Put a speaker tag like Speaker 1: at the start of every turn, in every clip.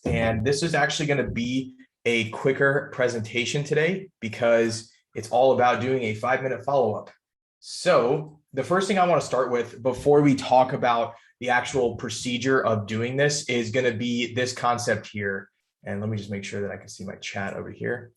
Speaker 1: And this is actually going to be a quicker presentation today because it's all about doing a 5-minute follow-up. So the first thing I want to start with before we talk about the actual procedure of doing this is going to be this concept here. And let me just make sure that I can see my chat over here.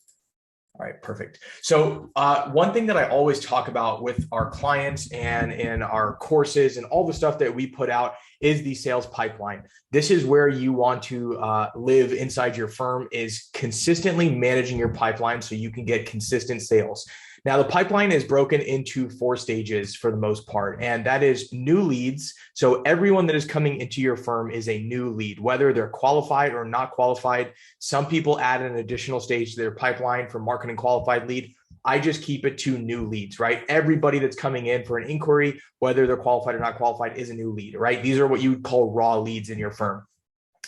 Speaker 1: All right, perfect. So one thing that I always talk about with our clients and in our courses and all the stuff that we put out is the sales pipeline. This is where you want to live inside your firm, is consistently managing your pipeline so you can get consistent sales. Now, the pipeline is broken into 4 stages for the most part, and that is new leads. So everyone that is coming into your firm is a new lead, whether they're qualified or not qualified. Some people add an additional stage to their pipeline for marketing qualified lead. I just keep it to new leads, right? Everybody that's coming in for an inquiry, whether they're qualified or not qualified, is a new lead, right? These are what you would call raw leads in your firm.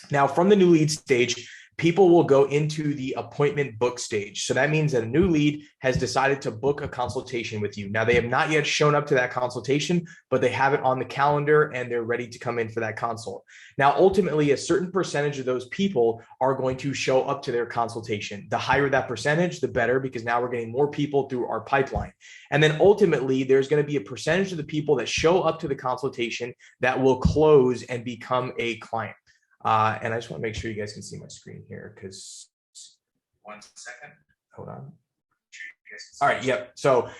Speaker 1: Now, from the new lead stage, people will go into the appointment book stage. So that means that a new lead has decided to book a consultation with you. Now, they have not yet shown up to that consultation, but they have it on the calendar and they're ready to come in for that consult. Now, ultimately, a certain percentage of those people are going to show up to their consultation. The higher that percentage, the better, because now we're getting more people through our pipeline. And then ultimately, there's going to be a percentage of the people that show up to the consultation that will close and become a client. And I just want to make sure you guys can see my screen here, because 1 second, hold on. All right. Yep. So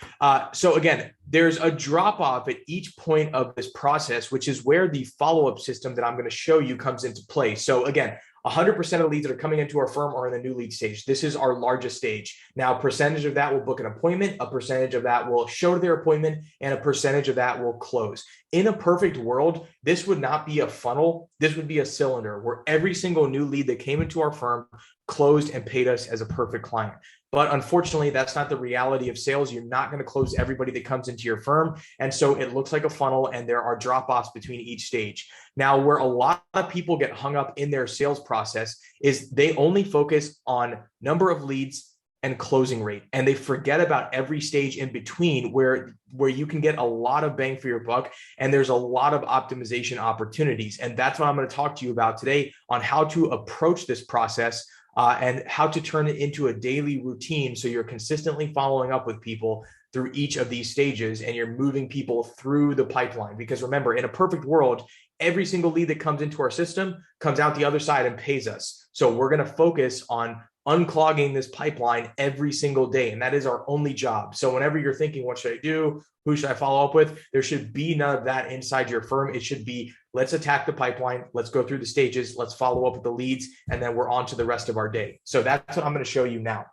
Speaker 1: again, there's a drop off at each point of this process, which is where the follow-up system that I'm going to show you comes into play. So again, 100% of leads that are coming into our firm are in the new lead stage. This is our largest stage. Now, a percentage of that will book an appointment, a percentage of that will show their appointment, and a percentage of that will close. In a perfect world, this would not be a funnel. This would be a cylinder where every single new lead that came into our firm closed and paid us as a perfect client. But unfortunately, that's not the reality of sales. You're not going to close everybody that comes into your firm. And so it looks like a funnel, and there are drop-offs between each stage. Now, where a lot of people get hung up in their sales process is they only focus on number of leads and closing rate, and they forget about every stage in between where you can get a lot of bang for your buck, and there's a lot of optimization opportunities. And that's what I'm going to talk to you about today, on how to approach this process and how to turn it into a daily routine so you're consistently following up with people through each of these stages and you're moving people through the pipeline. Because remember, in a perfect world, every single lead that comes into our system comes out the other side and pays us. So we're going to focus on unclogging this pipeline every single day. And that is our only job. So whenever you're thinking, what should I do? Who should I follow up with? There should be none of that inside your firm. It should be, let's attack the pipeline. Let's go through the stages. Let's follow up with the leads. And then we're on to the rest of our day. So that's what I'm going to show you now.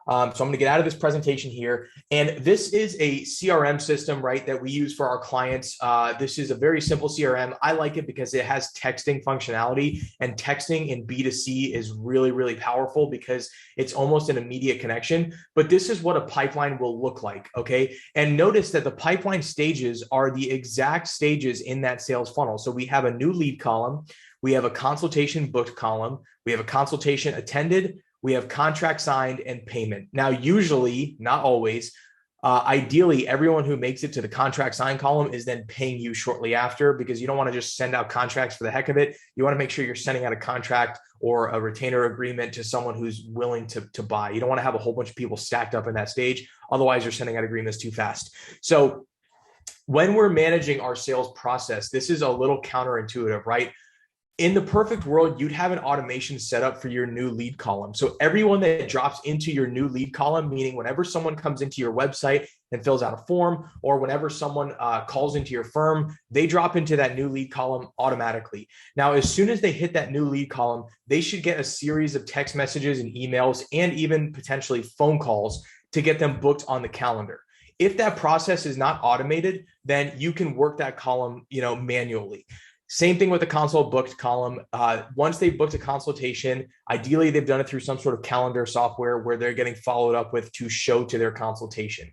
Speaker 1: So I'm going to get out of this presentation here. And this is a CRM system, right, that we use for our clients. This is a very simple CRM. I like it because it has texting functionality, and texting in B2C is really, really powerful because it's almost an immediate connection. But this is what a pipeline will look like, okay? And notice that the pipeline stages are the exact stages in that sales funnel. So we have a new lead column. We have a consultation booked column. We have a consultation attended. We have contract signed and payment. Now, usually, not always, ideally, everyone who makes it to the contract signed column is then paying you shortly after, because you don't want to just send out contracts for the heck of it. You want to make sure you're sending out a contract or a retainer agreement to someone who's willing to buy. You don't want to have a whole bunch of people stacked up in that stage. Otherwise, you're sending out agreements too fast. So when we're managing our sales process, this is a little counterintuitive, right? In the perfect world, you'd have an automation set up for your new lead column. So everyone that drops into your new lead column, meaning whenever someone comes into your website and fills out a form, or whenever someone calls into your firm, they drop into that new lead column automatically. Now, as soon as they hit that new lead column, they should get a series of text messages and emails and even potentially phone calls to get them booked on the calendar. If that process is not automated, then you can work that column, manually. Same thing with the consult booked column. Once they've booked a consultation, ideally they've done it through some sort of calendar software where they're getting followed up with to show to their consultation.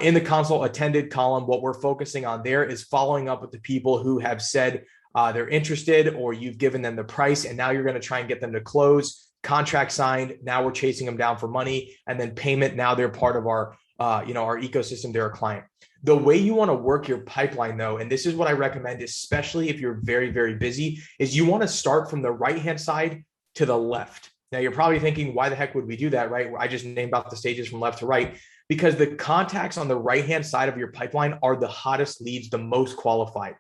Speaker 1: In the consult attended column, what we're focusing on there is following up with the people who have said they're interested, or you've given them the price, and now you're going to try and get them to close. Contract signed, now we're chasing them down for money, and then payment, now they're part of our ecosystem, they're a client. The way you want to work your pipeline, though, and this is what I recommend, especially if you're very, very busy, is you want to start from the right-hand side to the left. Now you're probably thinking, why the heck would we do that, right? I just named out the stages from left to right, because the contacts on the right-hand side of your pipeline are the hottest leads, the most qualified.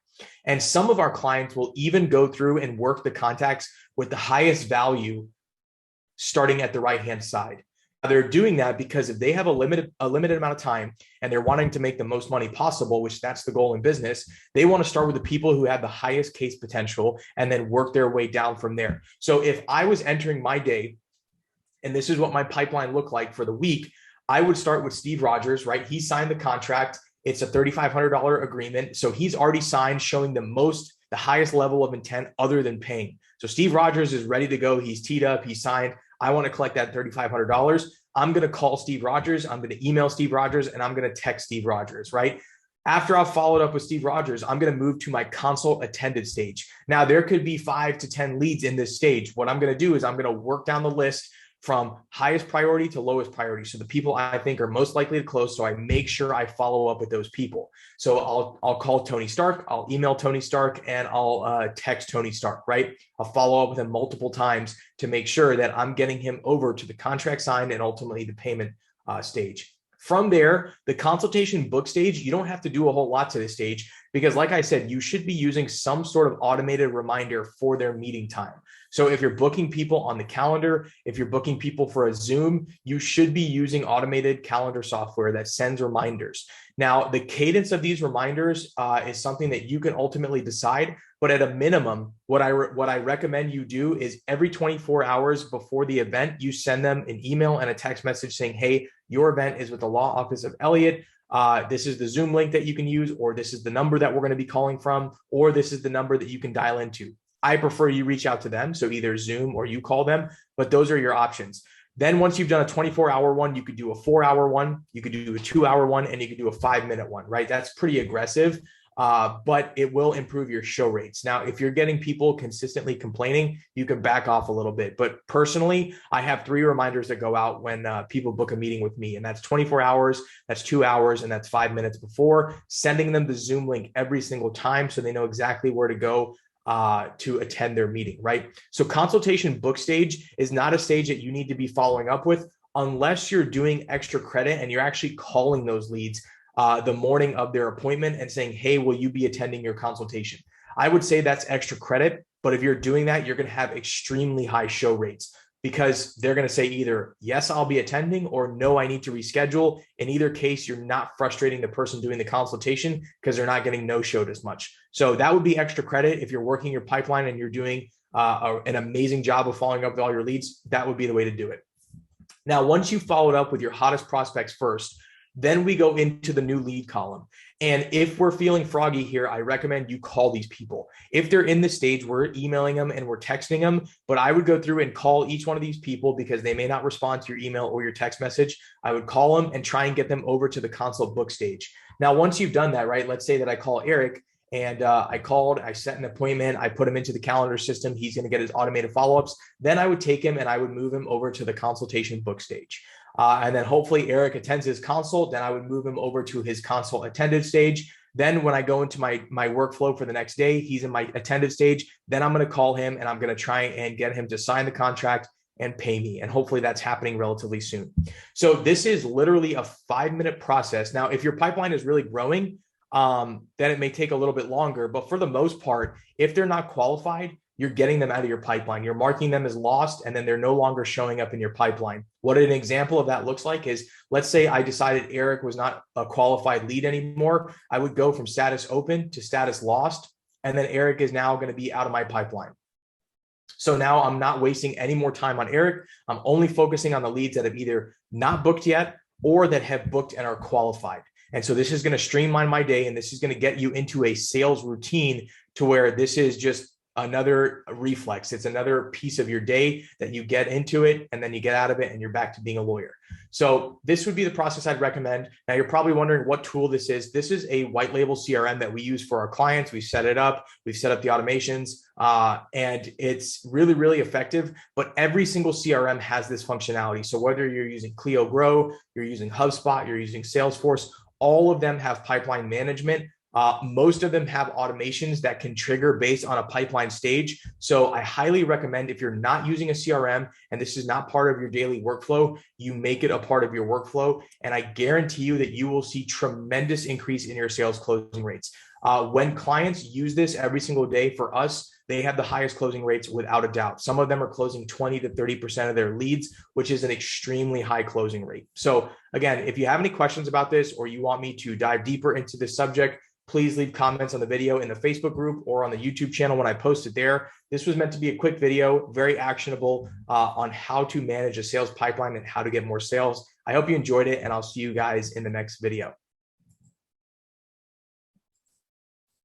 Speaker 1: And some of our clients will even go through and work the contacts with the highest value starting at the right-hand side. They're doing that because if they have a limited amount of time and they're wanting to make the most money possible, which that's the goal in business, they want to start with the people who have the highest case potential and then work their way down from there. So if I was entering my day, and this is what my pipeline looked like for the week, I would start with Steve Rogers, right? He signed the contract. It's a $3,500 agreement. So he's already signed, showing the highest level of intent other than paying. So Steve Rogers is ready to go. He's teed up. He's signed. I want to collect that $3,500. I'm going to call Steve Rogers. I'm going to email Steve Rogers, and I'm going to text Steve Rogers, right? After I've followed up with Steve Rogers, I'm going to move to my consult attended stage. Now, there could be 5 to 10 leads in this stage. What I'm going to do is I'm going to work down the list from highest priority to lowest priority. So the people I think are most likely to close. So I make sure I follow up with those people. So I'll call Tony Stark, I'll email Tony Stark, and I'll text Tony Stark, right? I'll follow up with him multiple times to make sure that I'm getting him over to the contract signed and ultimately the payment stage. From there, the consultation book stage, you don't have to do a whole lot to this stage because, like I said, you should be using some sort of automated reminder for their meeting time. So if you're booking people on the calendar, if you're booking people for a Zoom, you should be using automated calendar software that sends reminders. Now, the cadence of these reminders is something that you can ultimately decide. But at a minimum, what I recommend you do is every 24 hours before the event, you send them an email and a text message saying, hey, your event is with the law office of Elliott. This is the Zoom link that you can use, or this is the number that we're going to be calling from, or this is the number that you can dial into. I prefer you reach out to them. So either Zoom or you call them, but those are your options. Then once you've done a 24-hour one, you could do a 4-hour one, you could do a 2-hour one, and you could do a 5-minute one, right? That's pretty aggressive. But it will improve your show rates. Now, if you're getting people consistently complaining, you can back off a little bit. But personally, I have 3 reminders that go out when people book a meeting with me, and that's 24 hours, that's 2 hours, and that's 5 minutes before, sending them the Zoom link every single time so they know exactly where to go to attend their meeting, right? So consultation book stage is not a stage that you need to be following up with unless you're doing extra credit and you're actually calling those leads the morning of their appointment and saying, hey, will you be attending your consultation? I would say that's extra credit, but if you're doing that, you're going to have extremely high show rates because they're going to say either, yes, I'll be attending, or no, I need to reschedule. In either case, you're not frustrating the person doing the consultation because they're not getting no-showed as much. So that would be extra credit. If you're working your pipeline and you're doing an amazing job of following up with all your leads, that would be the way to do it. Now, once you've followed up with your hottest prospects first, then we go into the new lead column. And if we're feeling froggy here, I recommend you call these people. If they're in the stage, we're emailing them and we're texting them, but I would go through and call each one of these people because they may not respond to your email or your text message. I would call them and try and get them over to the consult book stage. Now, once you've done that, right, let's say that I call Eric and I set an appointment, I put him into the calendar system, he's going to get his automated follow-ups. Then I would take him and I would move him over to the consultation book stage. And then hopefully Eric attends his consult. Then I would move him over to his consult attended stage. Then when I go into my workflow for the next day, he's in my attended stage. Then I'm going to call him and I'm going to try and get him to sign the contract and pay me. And hopefully that's happening relatively soon. So this is literally a 5-minute process. Now, if your pipeline is really growing, then it may take a little bit longer. But for the most part, if they're not qualified, you're getting them out of your pipeline. You're marking them as lost, and then they're no longer showing up in your pipeline. What an example of that looks like is, let's say I decided Eric was not a qualified lead anymore. I would go from status open to status lost, and then Eric is now going to be out of my pipeline. So now I'm not wasting any more time on Eric. I'm only focusing on the leads that have either not booked yet or that have booked and are qualified. And so this is going to streamline my day, and this is going to get you into a sales routine to where this is just another reflex. It's another piece of your day that you get into it and then you get out of it and you're back to being a lawyer. So this would be the process I'd recommend. Now you're probably wondering what tool this is. This is a white label CRM that we use for our clients. We set it up. We've set up the automations and it's really, really effective, but every single CRM has this functionality. So whether you're using Clio Grow, you're using HubSpot, you're using Salesforce, all of them have pipeline management Most of them have automations that can trigger based on a pipeline stage. So I highly recommend, if you're not using a CRM and this is not part of your daily workflow, you make it a part of your workflow. And I guarantee you that you will see tremendous increase in your sales closing rates. When clients use this every single day, for us, they have the highest closing rates without a doubt. Some of them are closing 20 to 30% of their leads, which is an extremely high closing rate. So again, if you have any questions about this, or you want me to dive deeper into this subject, please leave comments on the video in the Facebook group or on the YouTube channel when I post it there. This was meant to be a quick video, very actionable on how to manage a sales pipeline and how to get more sales. I hope you enjoyed it, and I'll see you guys in the next video.